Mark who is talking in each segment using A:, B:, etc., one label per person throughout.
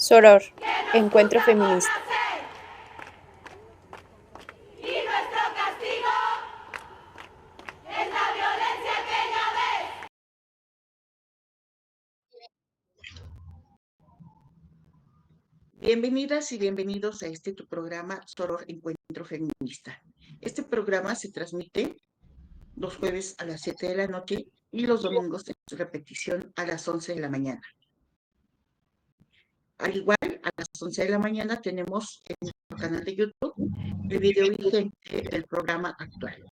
A: Soror, Encuentro Feminista.
B: Y nuestro castigo es la violencia que ya ves.
C: Bienvenidas y bienvenidos a tu programa Soror Encuentro Feminista. Este programa se transmite los jueves a las 7 de la noche y los domingos en su repetición a las 11 de la mañana. Al igual, a las 11 de la mañana tenemos en nuestro canal de YouTube el video vigente del programa actual.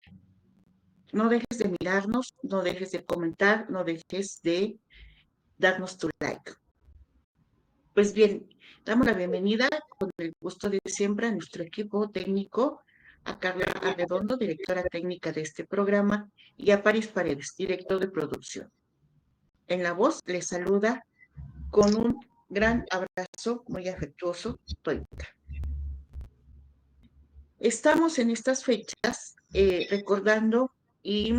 C: No dejes de mirarnos, no dejes de comentar, no dejes de darnos tu like. Pues bien, damos la bienvenida con el gusto de siempre a nuestro equipo técnico, a Carla Arredondo, directora técnica de este programa, y a Paris Paredes, director de producción. En la voz les saluda con un gran abrazo muy afectuoso, Tónica. Estamos en estas fechas recordando y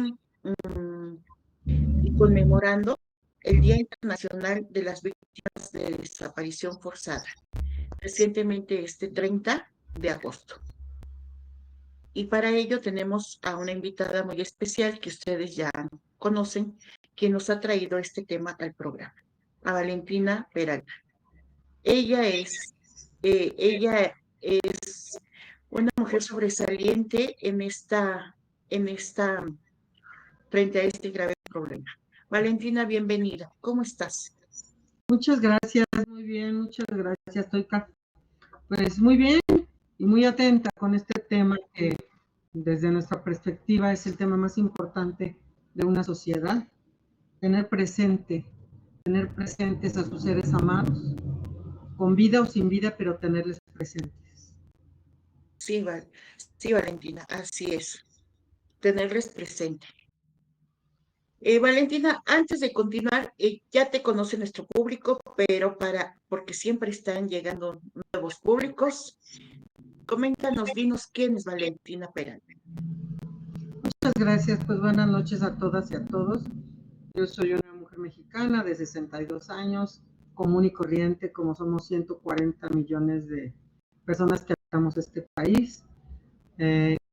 C: conmemorando el Día Internacional de las Víctimas de Desaparición Forzada, recientemente este 30 de agosto. Y para ello tenemos a una invitada muy especial que ustedes ya conocen, que nos ha traído este tema al programa, a Valentina Peralta. Ella es una mujer sobresaliente frente a este grave problema. Valentina, bienvenida. ¿Cómo estás?
D: Muchas gracias, muy bien, muchas gracias, Toika. Pues muy bien y muy atenta con este tema que desde nuestra perspectiva es el tema más importante de una sociedad. Tener presentes a sus seres amados, con vida o sin vida, pero tenerles presentes.
C: Sí, Valentina, así es. Tenerles presente. Valentina, antes de continuar, ya te conoce nuestro público, pero porque siempre están llegando nuevos públicos, coméntanos, dinos quién es Valentina Peralta.
D: Muchas gracias, pues buenas noches a todas y a todos. Yo soy una mujer mexicana de 62 años, común y corriente, como somos 140 millones de personas que habitamos este país.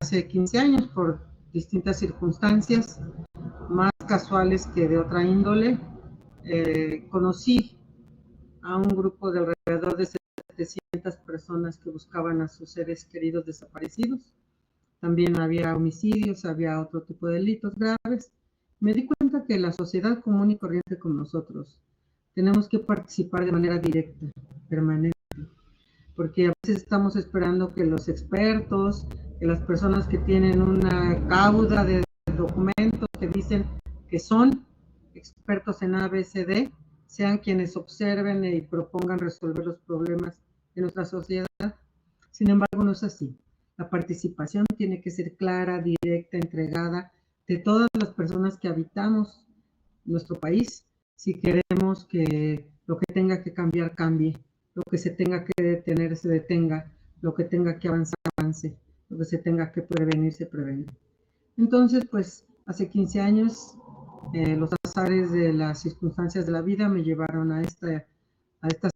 D: Hace 15 años, por distintas circunstancias, más casuales que de otra índole, conocí a un grupo de alrededor de 700 personas que buscaban a sus seres queridos desaparecidos. También había homicidios, había otro tipo de delitos graves. Me di cuenta que la sociedad común y corriente como nosotros tenemos que participar de manera directa, permanente, porque a veces estamos esperando que los expertos, que las personas que tienen una cauda de documentos que dicen que son expertos en ABCD, sean quienes observen y propongan resolver los problemas de nuestra sociedad. Sin embargo, no es así. La participación tiene que ser clara, directa, entregada de todas las personas que habitamos nuestro país, si queremos que lo que tenga que cambiar, cambie, lo que se tenga que detener, se detenga, lo que tenga que avanzar, avance, lo que se tenga que prevenir, se prevenga. Entonces, pues, hace 15 años, los azares de las circunstancias de la vida me llevaron a esta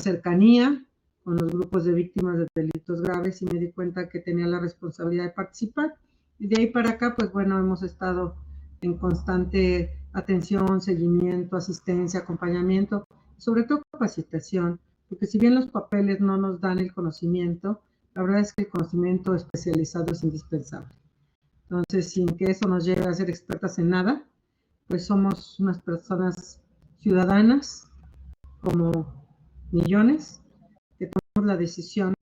D: cercanía con los grupos de víctimas de delitos graves y me di cuenta que tenía la responsabilidad de participar. Y de ahí para acá, pues bueno, hemos estado en constante atención, seguimiento, asistencia, acompañamiento, sobre todo capacitación, porque si bien los papeles no nos dan el conocimiento, la verdad es que el conocimiento especializado es indispensable. Entonces, sin que eso nos lleve a ser expertas en nada, pues somos unas personas ciudadanas, como millones, que tomamos la decisión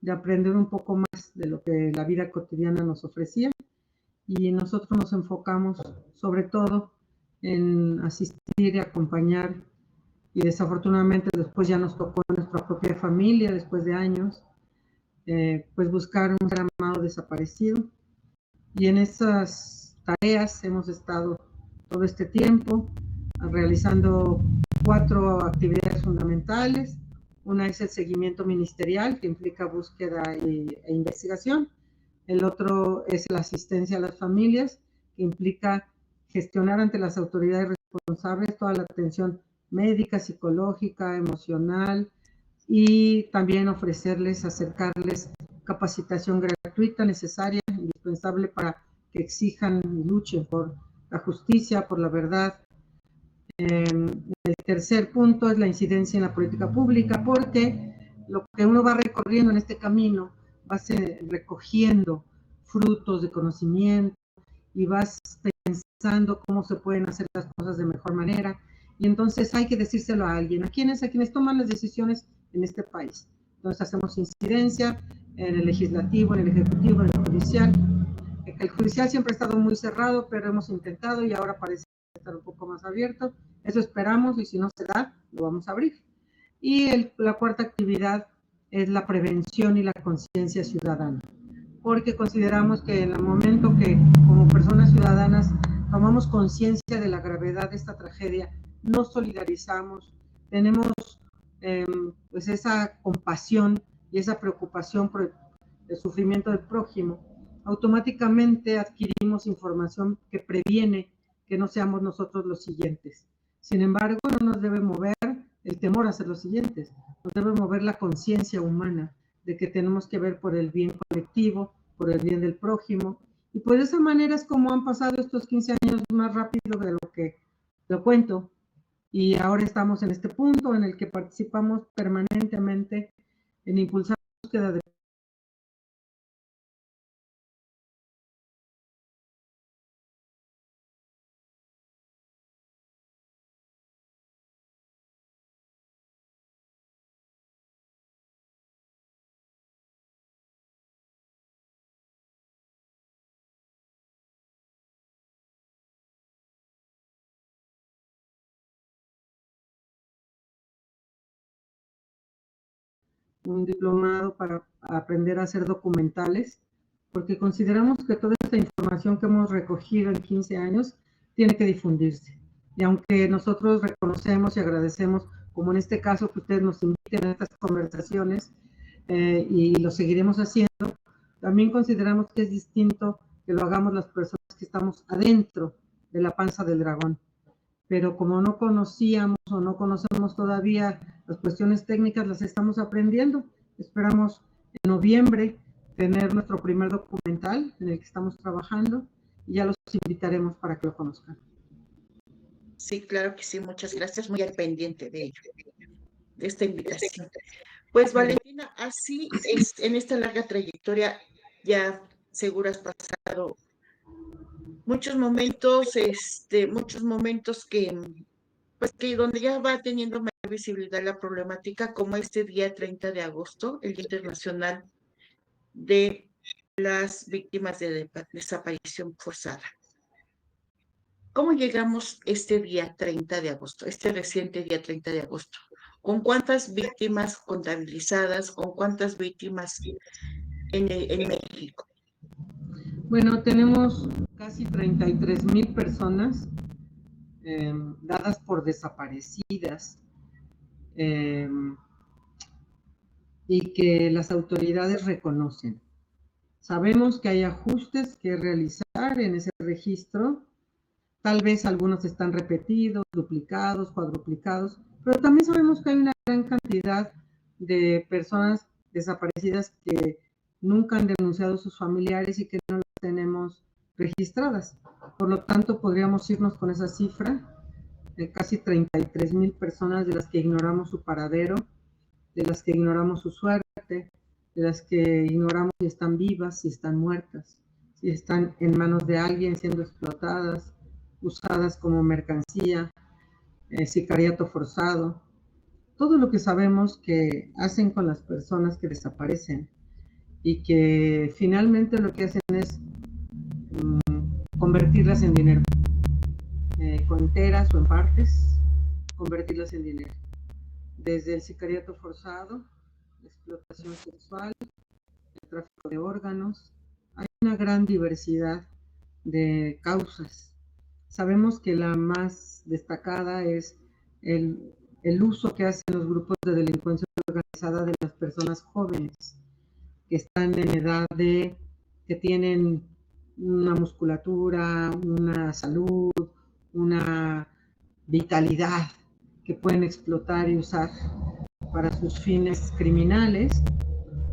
D: de aprender un poco más de lo que la vida cotidiana nos ofrecía y nosotros nos enfocamos sobre todo en asistir y acompañar y desafortunadamente después ya nos tocó nuestra propia familia después de años pues buscar un ser amado desaparecido y en esas tareas hemos estado todo este tiempo realizando 4 actividades fundamentales. Una es el seguimiento ministerial, que implica búsqueda e investigación. El otro es la asistencia a las familias, que implica gestionar ante las autoridades responsables toda la atención médica, psicológica, emocional, y también ofrecerles, acercarles capacitación gratuita necesaria, indispensable para que exijan y luchen por la justicia, por la verdad. El tercer punto es la incidencia en la política pública, porque lo que uno va recorriendo en este camino va recogiendo frutos de conocimiento y vas pensando cómo se pueden hacer las cosas de mejor manera. Y entonces hay que decírselo a alguien, a quienes toman las decisiones en este país. Entonces hacemos incidencia en el legislativo, en el ejecutivo, en el judicial. El judicial siempre ha estado muy cerrado, pero hemos intentado y ahora parece estar un poco más abierto. Eso esperamos y si no se da, lo vamos a abrir. Y la cuarta actividad es la prevención y la conciencia ciudadana, porque consideramos que en el momento que como personas ciudadanas tomamos conciencia de la gravedad de esta tragedia, nos solidarizamos, tenemos pues esa compasión y esa preocupación por el sufrimiento del prójimo, automáticamente adquirimos información que previene que no seamos nosotros los siguientes. Sin embargo, no nos debe mover el temor a ser los siguientes, nos debe mover la conciencia humana de que tenemos que ver por el bien colectivo, por el bien del prójimo, y pues de esa manera es como han pasado estos 15 años más rápido de lo que lo cuento, y ahora estamos en este punto en el que participamos permanentemente en impulsar la búsqueda de un diplomado para aprender a hacer documentales, porque consideramos que toda esta información que hemos recogido en 15 años tiene que difundirse. Y aunque nosotros reconocemos y agradecemos, como en este caso que ustedes nos inviten a estas conversaciones, y lo seguiremos haciendo, también consideramos que es distinto que lo hagamos las personas que estamos adentro de la panza del dragón. Pero como no conocíamos o no conocemos todavía las cuestiones técnicas, las estamos aprendiendo. Esperamos en noviembre tener nuestro primer documental en el que estamos trabajando y ya los invitaremos para que lo conozcan.
C: Sí, claro que sí, muchas gracias, muy al pendiente de ello, de esta invitación. Pues Valentina, así es, en esta larga trayectoria ya seguro has pasado muchos momentos que, pues que donde ya va teniendo mayor visibilidad la problemática, como este día 30 de agosto, el Día Internacional de las Víctimas de Desaparición Forzada. ¿Cómo llegamos este día 30 de agosto, este reciente día 30 de agosto? ¿Con cuántas víctimas contabilizadas? ¿Con cuántas víctimas en México?
D: Bueno, tenemos casi 33,000 personas dadas por desaparecidas y que las autoridades reconocen. Sabemos que hay ajustes que realizar en ese registro. Tal vez algunos están repetidos, duplicados, cuadruplicados, pero también sabemos que hay una gran cantidad de personas desaparecidas que nunca han denunciado a sus familiares y que no las tenemos registradas. Por lo tanto, podríamos irnos con esa cifra de casi 33,000 personas de las que ignoramos su paradero, de las que ignoramos su suerte, de las que ignoramos si están vivas, si están muertas, si están en manos de alguien siendo explotadas, usadas como mercancía, sicariato forzado, todo lo que sabemos que hacen con las personas que desaparecen y que finalmente lo que hacen es convertirlas en dinero, enteras o en partes, convertirlas en dinero. Desde el sicariato forzado, la explotación sexual, el tráfico de órganos, hay una gran diversidad de causas. Sabemos que la más destacada es el uso que hacen los grupos de delincuencia organizada de las personas jóvenes que están en edad que tienen una musculatura, una salud, una vitalidad que pueden explotar y usar para sus fines criminales.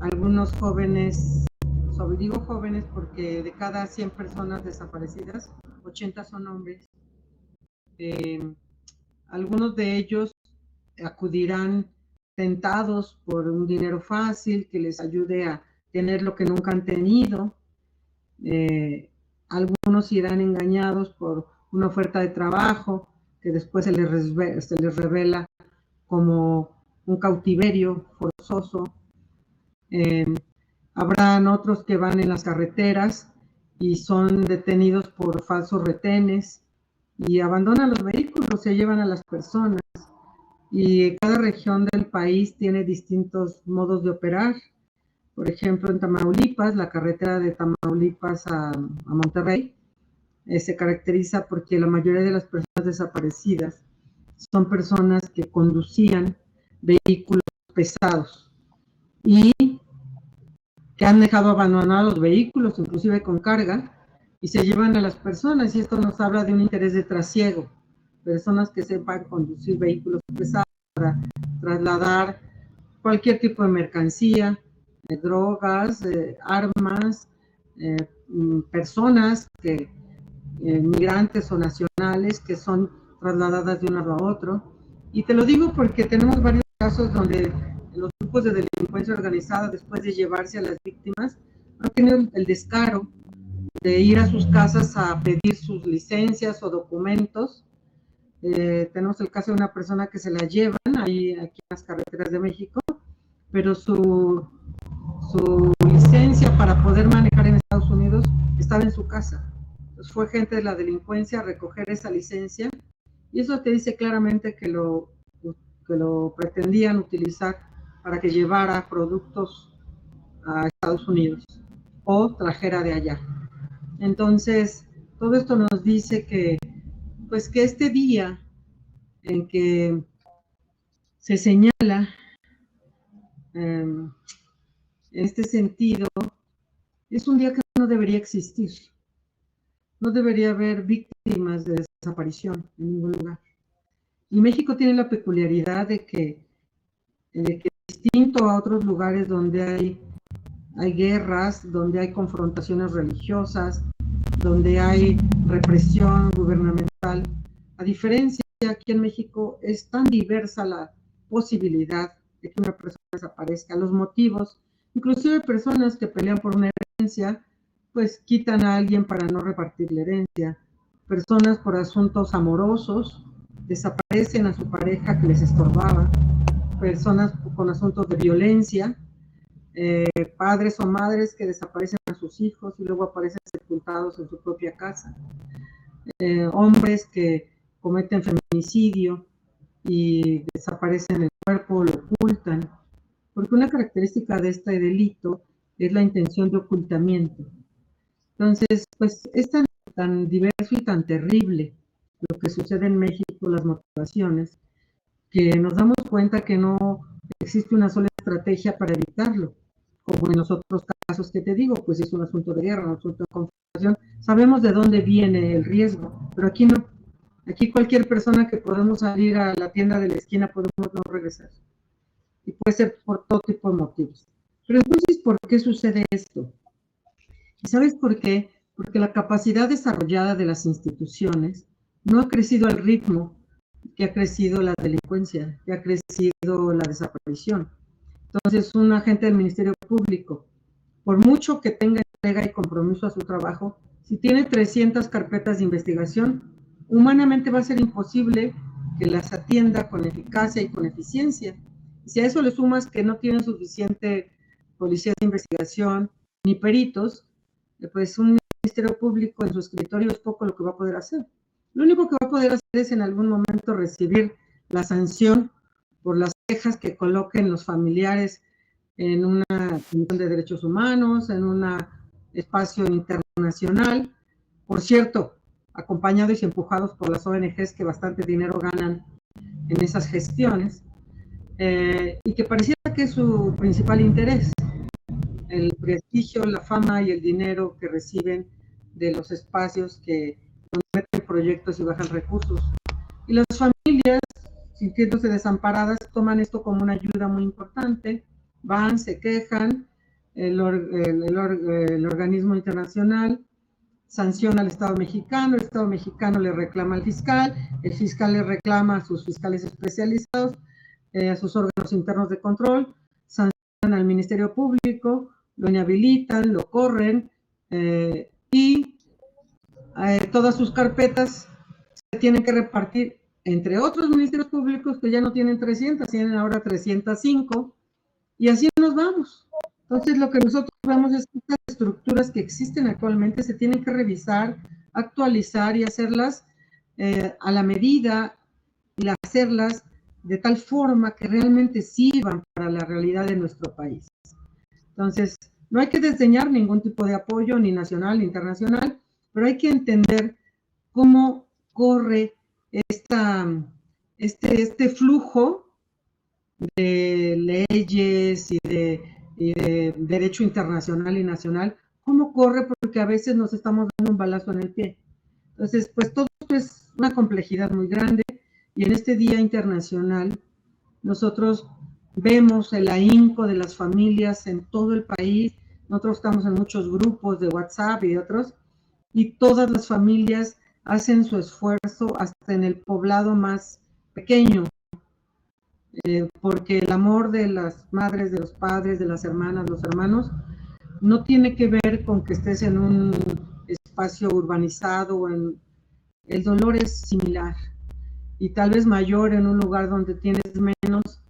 D: Algunos jóvenes, digo jóvenes porque de cada 100 personas desaparecidas, 80 son hombres. Algunos de ellos acudirán tentados por un dinero fácil que les ayude a tener lo que nunca han tenido. Algunos irán engañados por una oferta de trabajo que después se les revela como un cautiverio forzoso. Habrán otros que van en las carreteras y son detenidos por falsos retenes y abandonan los vehículos, se llevan a las personas. Y cada región del país tiene distintos modos de operar. Por ejemplo, en Tamaulipas, la carretera de Tamaulipas a Monterrey se caracteriza porque la mayoría de las personas desaparecidas son personas que conducían vehículos pesados y que han dejado abandonados los vehículos, inclusive con carga, y se llevan a las personas, y esto nos habla de un interés de trasiego, personas que sepan conducir vehículos pesados para trasladar cualquier tipo de mercancía, drogas, armas, personas que migrantes o nacionales que son trasladadas de un lado a otro. Y te lo digo porque tenemos varios casos donde los grupos de delincuencia organizada, después de llevarse a las víctimas, han tenido el descaro de ir a sus casas a pedir sus licencias o documentos. Tenemos el caso de una persona que se la llevan aquí en las carreteras de México, pero su licencia para poder manejar en Estados Unidos estaba en su casa. Entonces fue gente de la delincuencia a recoger esa licencia, y eso te dice claramente que lo pretendían utilizar para que llevara productos a Estados Unidos o trajera de allá. Entonces, todo esto nos dice que este día en que se señala en este sentido, es un día que no debería existir. No debería haber víctimas de desaparición en ningún lugar. Y México tiene la peculiaridad de que distinto a otros lugares donde hay guerras, donde hay confrontaciones religiosas, donde hay represión gubernamental, a diferencia aquí en México es tan diversa la posibilidad de que una persona desaparezca, los motivos, inclusive personas que pelean por una herencia, pues quitan a alguien para no repartir la herencia, personas por asuntos amorosos desaparecen a su pareja que les estorbaba, personas con asuntos de violencia, padres o madres que desaparecen a sus hijos y luego aparecen sepultados en su propia casa, hombres que cometen feminicidio y desaparecen el cuerpo, lo ocultan, porque una característica de este delito es la intención de ocultamiento. Entonces, pues es tan diverso y tan terrible lo que sucede en México, las motivaciones, que nos damos cuenta que no existe una sola estrategia para evitarlo, como en los otros casos que te digo, pues es un asunto de guerra, un asunto de confrontación, sabemos de dónde viene el riesgo, pero aquí no. Aquí cualquier persona que podemos salir a la tienda de la esquina podemos no regresar. Y puede ser por todo tipo de motivos. Pero entonces, ¿por qué sucede esto? ¿Y sabes por qué? Porque la capacidad desarrollada de las instituciones no ha crecido al ritmo que ha crecido la delincuencia, que ha crecido la desaparición. Entonces, un agente del Ministerio Público, por mucho que tenga entrega y compromiso a su trabajo, si tiene 300 carpetas de investigación, humanamente va a ser imposible que las atienda con eficacia y con eficiencia. Y si a eso le sumas que no tienen suficiente policía de investigación ni peritos, pues un Ministerio Público en su escritorio es poco lo que va a poder hacer. Lo único que va a poder hacer es en algún momento recibir la sanción por las quejas que coloquen los familiares en una comisión de derechos humanos, en un espacio internacional. Por cierto, acompañados y empujados por las ONGs que bastante dinero ganan en esas gestiones, y que pareciera que es su principal interés, el prestigio, la fama y el dinero que reciben de los espacios que meten proyectos y bajan recursos. Y las familias sintiéndose desamparadas, toman esto como una ayuda muy importante, van, se quejan, el organismo internacional sanciona al Estado mexicano, el Estado mexicano le reclama al fiscal, el fiscal le reclama a sus fiscales especializados, a sus órganos internos de control, sancionan al Ministerio Público, lo inhabilitan, lo corren, y todas sus carpetas se tienen que repartir entre otros ministerios públicos que ya no tienen 300, tienen ahora 305, y así nos vamos. Entonces, lo que nosotros vemos es que estas estructuras que existen actualmente se tienen que revisar, actualizar y hacerlas a la medida, y hacerlas de tal forma que realmente sirvan para la realidad de nuestro país. Entonces, no hay que desdeñar ningún tipo de apoyo, ni nacional ni internacional, pero hay que entender cómo corre este flujo de leyes y de derecho internacional y nacional, cómo corre, porque a veces nos estamos dando un balazo en el pie. Entonces, pues todo esto es una complejidad muy grande, y en este Día Internacional nosotros vemos el ahínco de las familias en todo el país. Nosotros estamos en muchos grupos de WhatsApp y de otros, y todas las familias hacen su esfuerzo hasta en el poblado más pequeño, porque el amor de las madres, de los padres, de las hermanas, los hermanos, no tiene que ver con que estés en un espacio urbanizado, el dolor es similar y tal vez mayor en un lugar donde tienes menos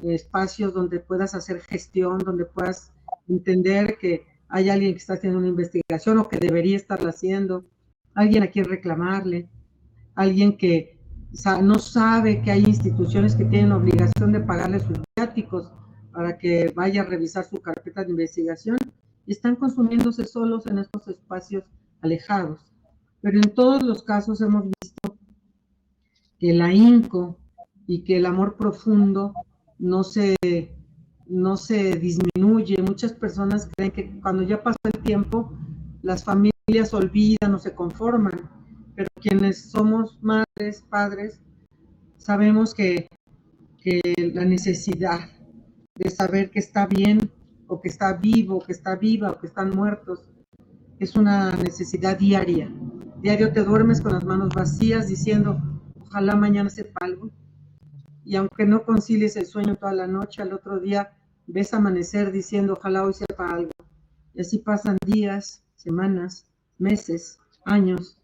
D: espacios donde puedas hacer gestión, donde puedas entender que hay alguien que está haciendo una investigación o que debería estarla haciendo, alguien a quien reclamarle, alguien que no sabe que hay instituciones que tienen obligación de pagarle sus viáticos para que vaya a revisar su carpeta de investigación, y están consumiéndose solos en estos espacios alejados. Pero en todos los casos hemos visto que el ahínco y que el amor profundo no se disminuye. Muchas personas creen que cuando ya pasa el tiempo, las familias olvidan o se conforman, pero quienes somos madres, padres, sabemos que la necesidad de saber que está bien, o que está vivo, que está viva, o que están muertos, es una necesidad diaria. Diario te duermes con las manos vacías diciendo, ojalá mañana sepa algo. Y aunque no concilies el sueño toda la noche, al otro día ves amanecer diciendo, ojalá hoy sepa algo. Y así pasan días, semanas, meses, años,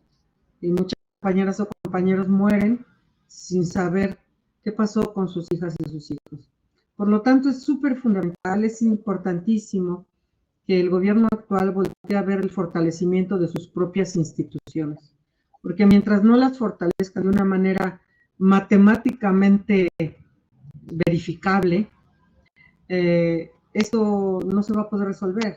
D: y muchas compañeras o compañeros mueren sin saber qué pasó con sus hijas y sus hijos. Por lo tanto, es súper fundamental, es importantísimo que el gobierno actual voltee a ver el fortalecimiento de sus propias instituciones, porque mientras no las fortalezcan de una manera matemáticamente verificable, esto no se va a poder resolver.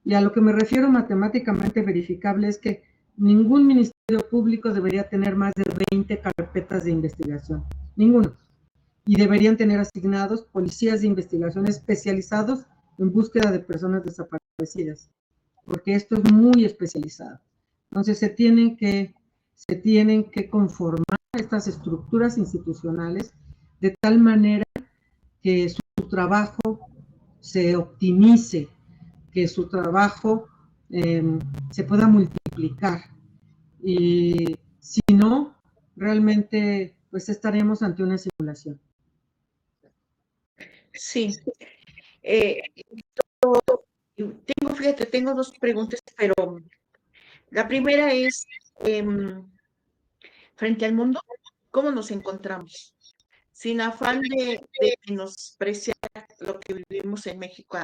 D: Y a lo que me refiero matemáticamente verificable es que ningún ministerio público debería tener más de 20 carpetas de investigación, ninguno. Y deberían tener asignados policías de investigación especializados en búsqueda de personas desaparecidas, porque esto es muy especializado. Entonces se tienen que conformar estas estructuras institucionales de tal manera que su trabajo se optimice, que su trabajo se pueda multiplicar. Y si no, realmente pues estaremos ante una simulación.
C: Sí. Tengo dos preguntas, pero la primera es, frente al mundo, ¿cómo nos encontramos? Sin afán de menospreciar lo que vivimos en México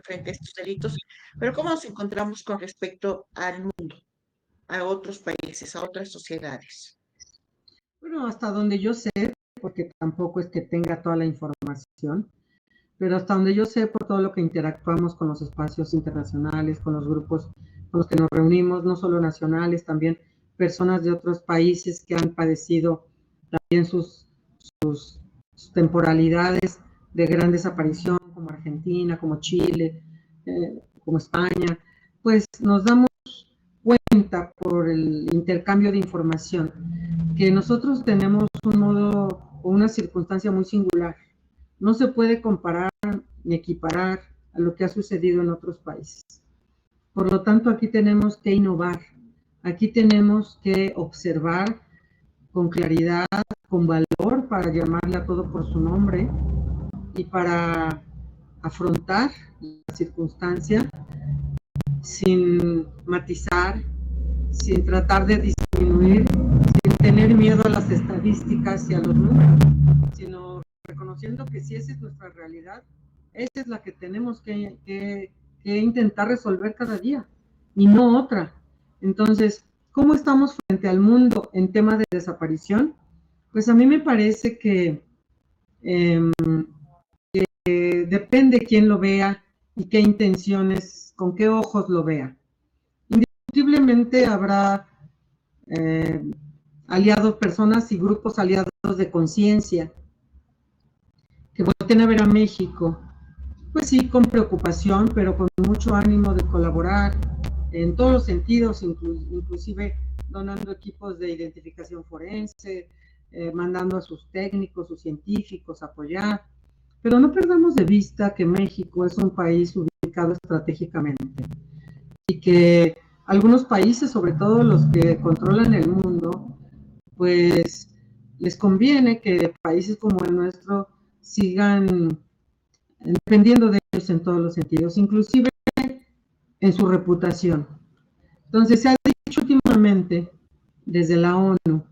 C: frente a estos delitos, pero ¿cómo nos encontramos con respecto al mundo, a otros países, a otras sociedades?
D: Bueno, hasta donde yo sé, porque tampoco es que tenga toda la información, pero hasta donde yo sé, por todo lo que interactuamos con los espacios internacionales, con los grupos con los que nos reunimos, no solo nacionales, también personas de otros países que han padecido también sus temporalidades de gran desaparición, como Argentina, como Chile, como España, pues nos damos cuenta por el intercambio de información que nosotros tenemos un modo o una circunstancia muy singular. No se puede comparar ni equiparar a lo que ha sucedido en otros países. Por lo tanto, aquí tenemos que innovar, aquí tenemos que observar con claridad, con valor, para llamarle a todo por su nombre y para afrontar la circunstancia sin matizar, sin tratar de disminuir, sin tener miedo a las estadísticas y a los números, sino reconociendo que si esa es nuestra realidad, esa es la que tenemos que intentar resolver cada día y no otra. Entonces, ¿cómo estamos frente al mundo en tema de desaparición? Pues a mí me parece que depende quién lo vea y qué intenciones, con qué ojos lo vea. Indiscutiblemente habrá aliados, personas y grupos aliados de conciencia que volteen a ver a México, pues sí, con preocupación, pero con mucho ánimo de colaborar en todos los sentidos, inclusive donando equipos de identificación forense, mandando a sus técnicos, sus científicos a apoyar. Pero no perdamos de vista que México es un país ubicado estratégicamente y que algunos países, sobre todo los que controlan el mundo, pues les conviene que países como el nuestro sigan dependiendo de ellos en todos los sentidos, inclusive en su reputación. Entonces, se ha dicho últimamente desde la ONU,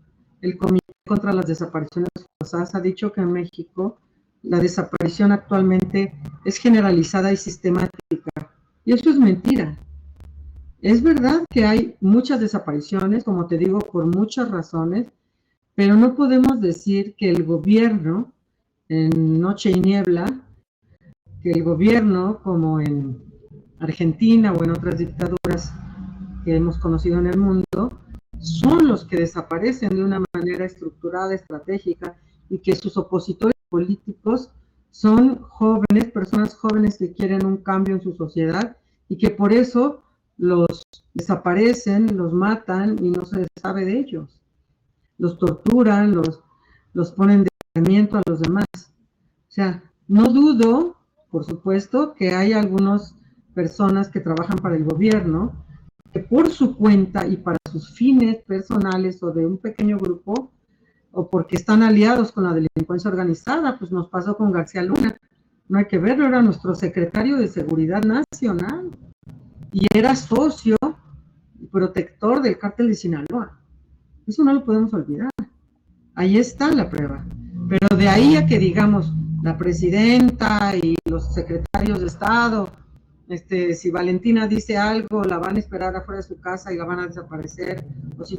D: el Comité contra las Desapariciones Forzadas ha dicho que en México la desaparición actualmente es generalizada y sistemática. Y eso es mentira. Es verdad que hay muchas desapariciones, como te digo, por muchas razones, pero no podemos decir que el gobierno, en noche y niebla, que el gobierno, como en Argentina o en otras dictaduras que hemos conocido en el mundo, son los que desaparecen de una manera estructurada, estratégica, y que sus opositores políticos son jóvenes, personas jóvenes que quieren un cambio en su sociedad y que por eso los desaparecen, los matan y no se sabe de ellos. Los torturan, los ponen de tratamiento a los demás. O sea, no dudo, por supuesto, que hay algunas personas que trabajan para el gobierno que por su cuenta y para sus fines personales o de un pequeño grupo, o porque están aliados con la delincuencia organizada, pues nos pasó con García Luna. No hay que verlo, era nuestro secretario de Seguridad Nacional y era socio y protector del cártel de Sinaloa. Eso no lo podemos olvidar. Ahí está la prueba. Pero de ahí a que digamos, la presidenta y los secretarios de Estado, si Valentina dice algo, la van a esperar afuera de su casa y la van a desaparecer, o si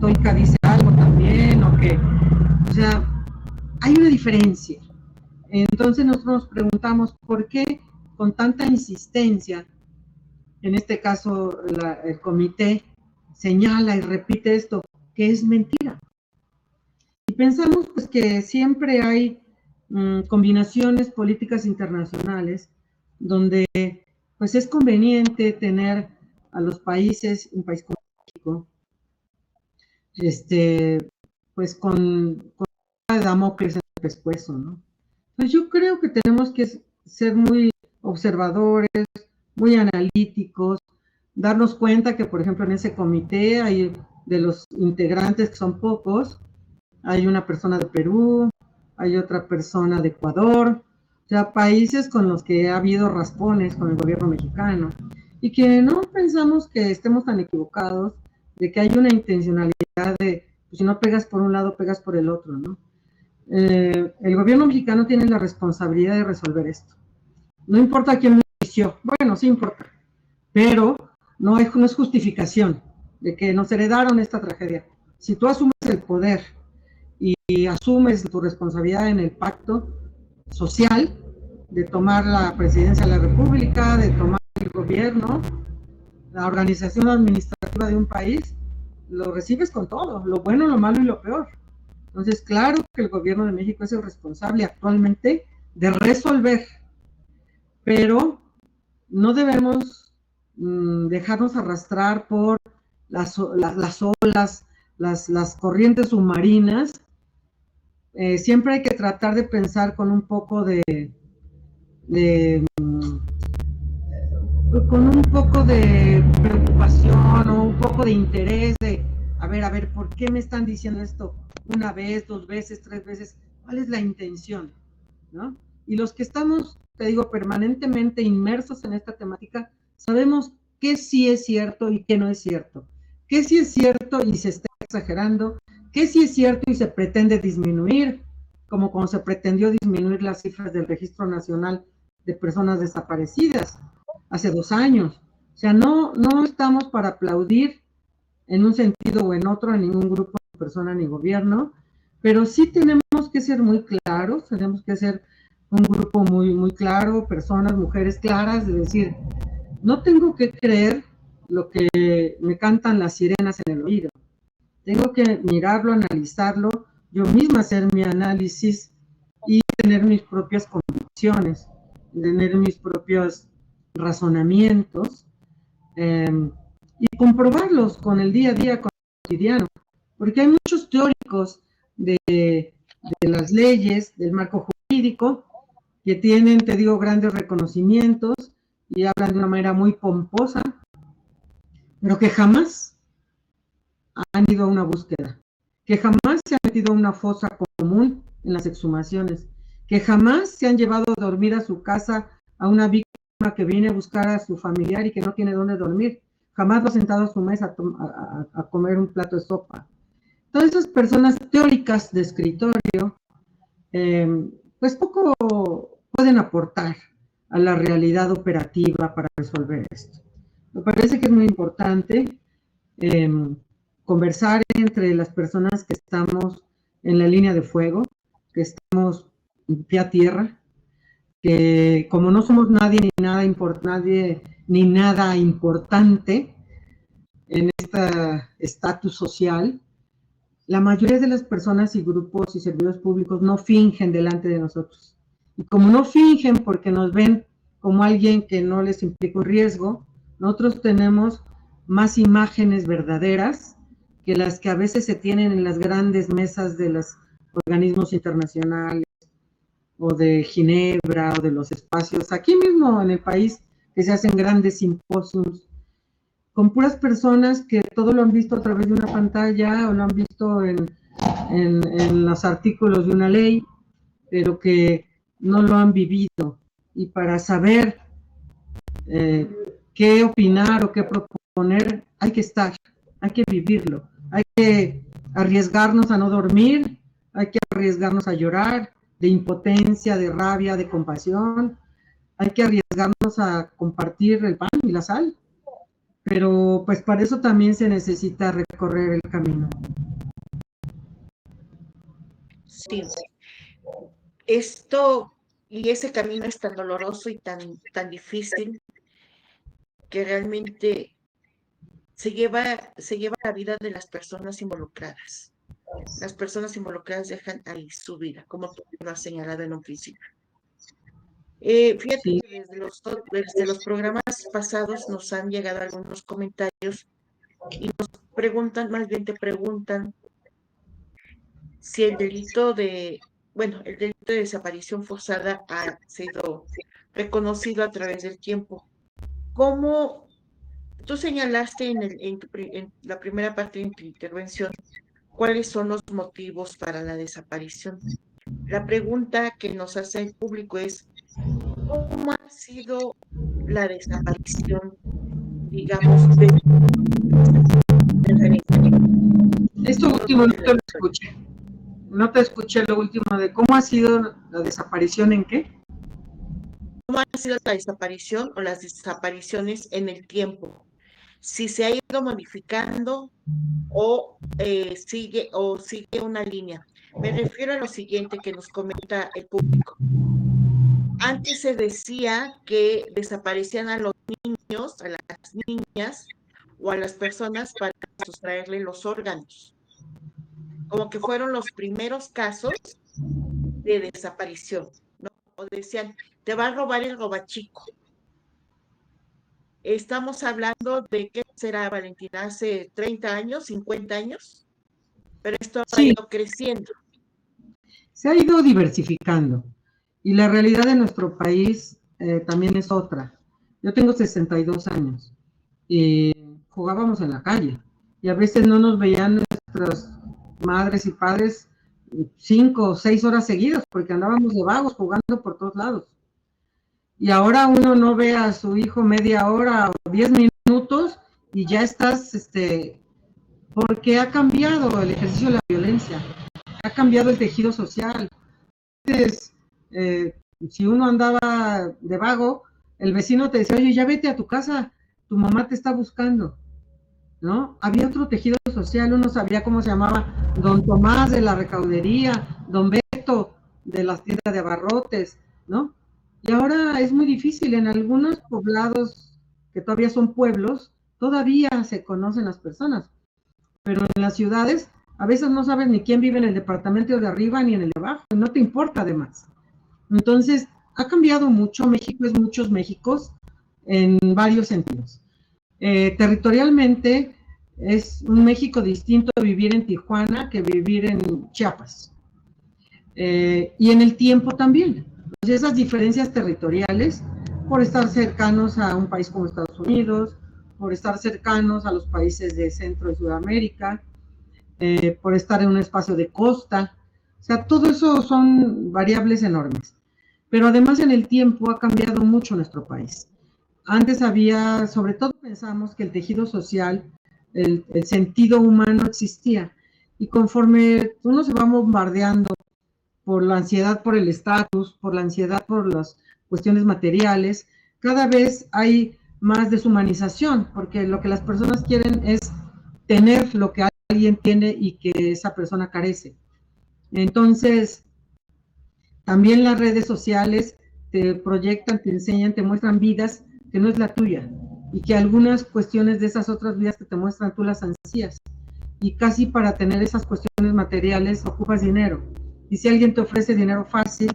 D: Toika dice algo también, o sea, hay una diferencia. Entonces nosotros nos preguntamos por qué con tanta insistencia, en este caso el comité señala y repite esto, que es mentira. Y pensamos pues que siempre hay combinaciones políticas internacionales donde pues es conveniente tener a los países, un país como México, pues con Damocles en el pescuezo, ¿no? Pues yo creo que tenemos que ser muy observadores, muy analíticos, darnos cuenta que, por ejemplo, en ese comité hay de los integrantes, que son pocos, hay una persona de Perú, hay otra persona de Ecuador, o sea, países con los que ha habido raspones con el gobierno mexicano, y que no pensamos que estemos tan equivocados de que hay una intencionalidad de, pues si no pegas por un lado, pegas por el otro, ¿no? El gobierno mexicano tiene la responsabilidad de resolver esto. No importa quién lo inició, bueno, sí importa, pero no es justificación de que nos heredaron esta tragedia. Si tú asumes el poder y asumes tu responsabilidad en el pacto social de tomar la presidencia de la República, de tomar el gobierno, la organización administrativa de un país, lo recibes con todo, lo bueno, lo malo y lo peor. Entonces, claro que el gobierno de México es el responsable actualmente de resolver, pero no debemos dejarnos arrastrar por las olas, las corrientes submarinas siempre hay que tratar de pensar con un poco con un poco de preocupación o un poco de interés de, a ver, ¿por qué me están diciendo esto una vez, 2 veces, 3 veces? ¿Cuál es la intención? ¿No? Y los que estamos, te digo, permanentemente inmersos en esta temática, sabemos qué sí es cierto y qué no es cierto. Qué sí es cierto y se está exagerando, qué sí es cierto y se pretende disminuir, como cuando se pretendió disminuir las cifras del Registro Nacional de Personas Desaparecidas hace 2 años. O sea, no estamos para aplaudir en un sentido o en otro a ningún grupo, ni persona, ni gobierno, pero sí tenemos que ser muy claros, tenemos que ser un grupo muy claro, personas, mujeres claras, de decir, no tengo que creer lo que me cantan las sirenas en el oído, tengo que mirarlo, analizarlo, yo misma hacer mi análisis y tener mis propias convicciones, tener mis propios razonamientos, y comprobarlos con el día a día, con el cotidiano, porque hay muchos teóricos de las leyes, del marco jurídico, que tienen, te digo, grandes reconocimientos y hablan de una manera muy pomposa, pero que jamás han ido a una búsqueda, que jamás se han metido a una fosa común en las exhumaciones, que jamás se han llevado a dormir a su casa a una víctima que viene a buscar a su familiar y que no tiene dónde dormir, jamás lo ha sentado a su mesa a comer un plato de sopa. Todas esas personas teóricas de escritorio, pues poco pueden aportar a la realidad operativa para resolver esto. Me parece que es muy importante conversar entre las personas que estamos en la línea de fuego, que estamos en pie a tierra, que como no somos nadie ni nada importante en este estatus social, la mayoría de las personas y grupos y servidores públicos no fingen delante de nosotros. Y como no fingen porque nos ven como alguien que no les implica un riesgo, nosotros tenemos más imágenes verdaderas que las que a veces se tienen en las grandes mesas de los organismos internacionales o de Ginebra o de los espacios, aquí mismo en el país, que se hacen grandes simposios con puras personas que todo lo han visto a través de una pantalla o lo han visto en los artículos de una ley, pero que no lo han vivido. Y para saber qué opinar o qué proponer, hay que estar, hay que vivirlo, hay que arriesgarnos a no dormir, hay que arriesgarnos a llorar de impotencia, de rabia, de compasión, hay que arriesgarnos a compartir el pan y la sal, pero pues para eso también se necesita recorrer el camino.
C: Sí, esto y ese camino es tan doloroso y tan difícil que realmente se lleva la vida de las personas involucradas. Las personas involucradas dejan ahí su vida, como tú lo has señalado en un principio. Fíjate
D: Sí.
C: que desde los programas pasados nos han llegado algunos comentarios y nos preguntan, más bien te preguntan, si el delito de desaparición forzada ha sido reconocido a través del tiempo. ¿Cómo tú señalaste en la primera parte de tu intervención cuáles son los motivos para la desaparición? La pregunta que nos hace el público es, ¿cómo ha sido la desaparición, digamos, de
D: Esto último no te lo escuché. No te escuché lo último de cómo ha sido la desaparición en qué.
C: ¿Cómo ha sido la desaparición o las desapariciones en el tiempo? Si se ha ido modificando o sigue una línea. Me refiero a lo siguiente que nos comenta el público. Antes se decía que desaparecían a los niños, a las niñas o a las personas para sustraerle los órganos. Como que fueron los primeros casos de desaparición, ¿no? O decían, te va a robar el robachico. Estamos hablando de, ¿qué será, Valentina? ¿Hace 30 años, 50 años? Pero esto ha ido creciendo.
D: se ha ido diversificando y la realidad de nuestro país también es otra. Yo tengo 62 años y jugábamos en la calle y a veces no nos veían nuestras madres y padres 5 o 6 horas seguidas porque andábamos de vagos jugando por todos lados. Y ahora uno no ve a su hijo media hora o 10 minutos y ya estás, porque ha cambiado el ejercicio de la violencia, ha cambiado el tejido social. Antes, si uno andaba de vago, el vecino te decía, oye, ya vete a tu casa, tu mamá te está buscando, ¿no? Había otro tejido social, uno sabía cómo se llamaba don Tomás de la recaudería, don Beto de las tiendas de abarrotes, ¿no? Y ahora es muy difícil, en algunos poblados que todavía son pueblos, todavía se conocen las personas, pero en las ciudades a veces no sabes ni quién vive en el departamento de arriba ni en el de abajo, no te importa además. Entonces, ha cambiado mucho, México es muchos Méxicos en varios sentidos. Territorialmente es un México distinto vivir en Tijuana que vivir en Chiapas. Y en el tiempo también. Entonces, esas diferencias territoriales, por estar cercanos a un país como Estados Unidos, por estar cercanos a los países de Centro y Sudamérica, por estar en un espacio de costa, o sea, todo eso son variables enormes. Pero además en el tiempo ha cambiado mucho nuestro país. Antes había, sobre todo pensamos que el tejido social, el sentido humano existía, y conforme uno se va bombardeando por la ansiedad por el estatus, por la ansiedad por las cuestiones materiales, cada vez hay más deshumanización, porque lo que las personas quieren es tener lo que alguien tiene y que esa persona carece. Entonces, también las redes sociales te proyectan, te enseñan, te muestran vidas que no es la tuya, y que algunas cuestiones de esas otras vidas que te muestran tú las ansías, y casi para tener esas cuestiones materiales ocupas dinero. Y si alguien te ofrece dinero fácil,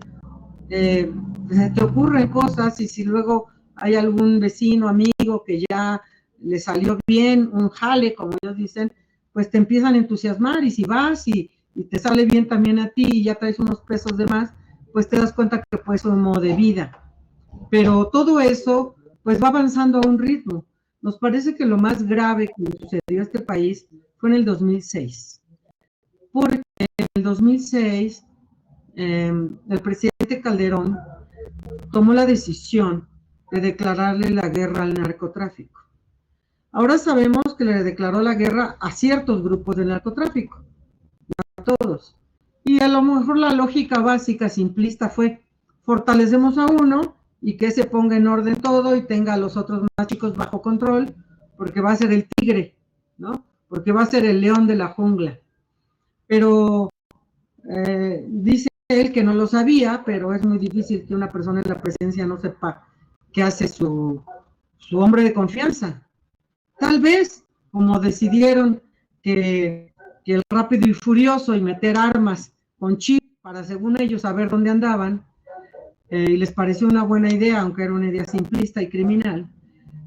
D: pues te ocurren cosas, y si luego hay algún vecino, amigo que ya le salió bien, un jale, como ellos dicen, pues te empiezan a entusiasmar, y si vas y te sale bien también a ti y ya traes unos pesos de más, pues te das cuenta que pues es un modo de vida. Pero todo eso pues va avanzando a un ritmo. Nos parece que lo más grave que le sucedió a este país fue en el 2006. Porque en el 2006 el presidente Calderón tomó la decisión de declararle la guerra al narcotráfico. Ahora sabemos que le declaró la guerra a ciertos grupos del narcotráfico, no a todos. Y a lo mejor la lógica básica, simplista, fue fortalecemos a uno y que se ponga en orden todo y tenga a los otros más chicos bajo control, porque va a ser el tigre, ¿no? Porque va a ser el león de la jungla. Pero dice él que no lo sabía, pero es muy difícil que una persona en la presidencia no sepa qué hace su hombre de confianza. Tal vez, como decidieron que el Rápido y Furioso y meter armas con chip para, según ellos, saber dónde andaban, y les pareció una buena idea, aunque era una idea simplista y criminal,